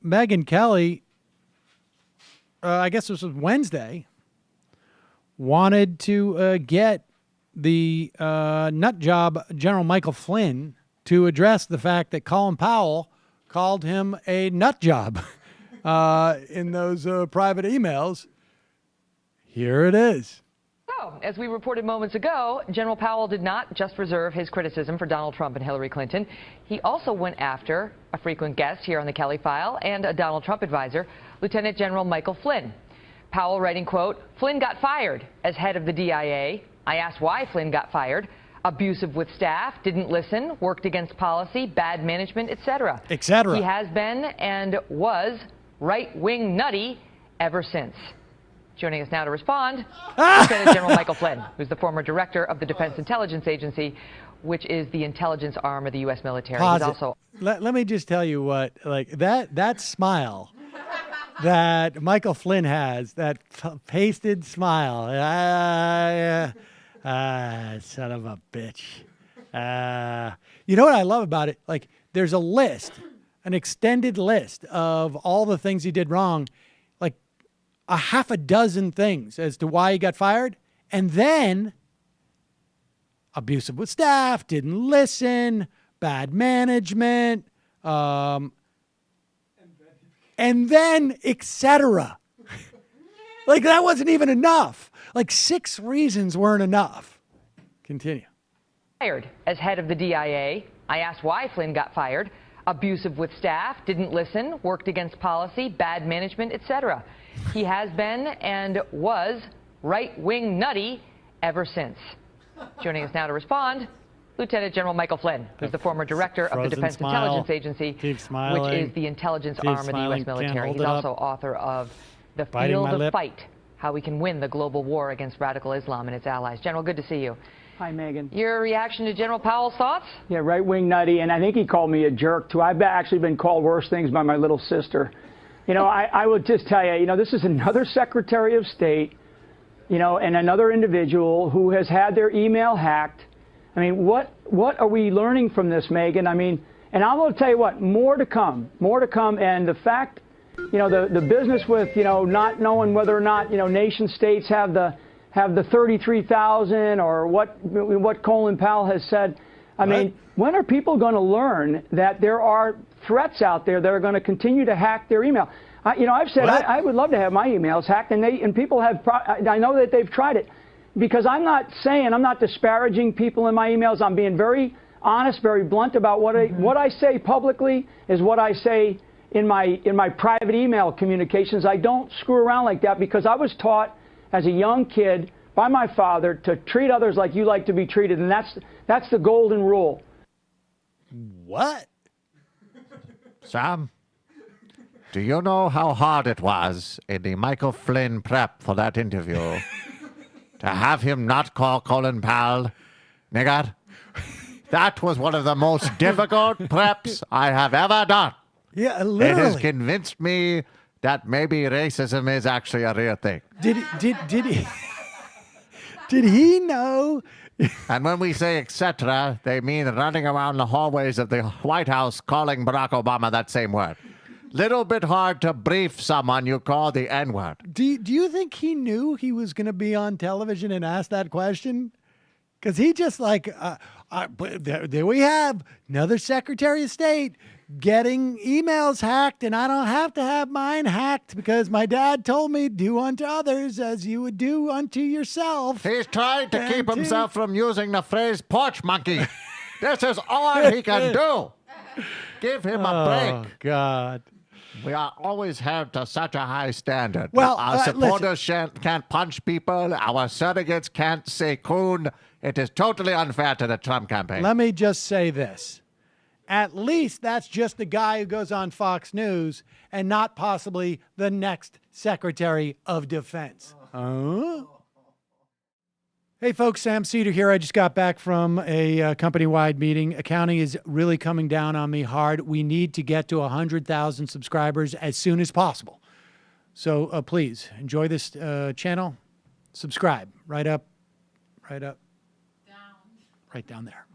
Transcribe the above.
Megyn Kelly, I guess this was Wednesday, wanted to get the nut job General Michael Flynn to address the fact that Colin Powell called him a nut job in those private emails. Here it is. So, as we reported moments ago, General Powell did not just reserve his criticism for Donald Trump and Hillary Clinton. He also went after a frequent guest here on the Kelly File and a Donald Trump advisor, Lieutenant General Michael Flynn. Powell writing, quote, "Flynn got fired as head of the DIA. I asked why Flynn got fired. Abusive with staff, didn't listen, worked against policy, bad management, etc. Etc. He has been and was right-wing nutty ever since." Joining us now to respond, Lieutenant General Michael Flynn, who's the former director of the Defense Intelligence Agency, which is the intelligence arm of the U.S. military. He's also. Let me just tell you what, like that smile that Michael Flynn has, that pasted smile. Son of a bitch. You know what I love about it? Like, there's a list, an extended list of all the things he did wrong, like a half a dozen things as to why he got fired. And then abusive with staff, didn't listen, bad management, and then etc. Like, that wasn't even enough. Like, 6 reasons weren't enough. Continue. Fired as head of the DIA. I asked why Flynn got fired. Abusive with staff, didn't listen, worked against policy, bad management, etc. He has been and was right-wing nutty ever since. Joining us now to respond, Lieutenant General Michael Flynn, who's the former director of the Defense Intelligence Agency, which is the intelligence arm of the U.S. military. He's also author of The Field of Fight, How We Can Win the Global War Against Radical Islam and Its Allies. General, good to see you. Hi, Megyn. Your reaction to General Powell's thoughts? Yeah, right-wing nutty, and I think he called me a jerk, too. I've actually been called worse things by my little sister. You know, I would just tell you, this is another Secretary of State, and another individual who has had their email hacked. I mean, what are we learning from this, Megyn? I mean, and I'm going to tell you what, more to come, and the fact, the business with, not knowing whether or not, nation states have the 33,000 or what Colin Powell has said. I mean, when are people going to learn that there are threats out there that are going to continue to hack their email? I've said I would love to have my emails hacked, and people have. I know that they've tried it, because I'm not disparaging people in my emails. I'm being very honest, very blunt about what I say publicly is what I say in my private email communications. I don't screw around like that, because I was taught as a young kid by my father to treat others like you like to be treated, and that's the golden rule. What? Sam, do you know how hard it was in the Michael Flynn prep for that interview to have him not call Colin Powell nigger? That was one of the most difficult preps I have ever done. Yeah, literally. It has convinced me that maybe racism is actually a real thing. Did he? Did he know? And when we say etc., they mean running around the hallways of the White House calling Barack Obama that same word. Little bit hard to brief someone you call the N-word. Do you think he knew he was going to be on television and ask that question? Because he just there we have another Secretary of State getting emails hacked, and I don't have to have mine hacked because my dad told me, do unto others as you would do unto yourself. He's trying to keep himself from using the phrase porch monkey. This is all he can do. Give him a break. Oh, God. We are always held to such a high standard. Well, our supporters can't punch people. Our surrogates can't say coon. It is totally unfair to the Trump campaign. Let me just say this. At least that's just the guy who goes on Fox News and not possibly the next Secretary of Defense. Hey, folks, Sam Seder here. I just got back from a company-wide meeting. Accounting is really coming down on me hard. We need to get to 100,000 subscribers as soon as possible. So please enjoy this channel. Subscribe right down there.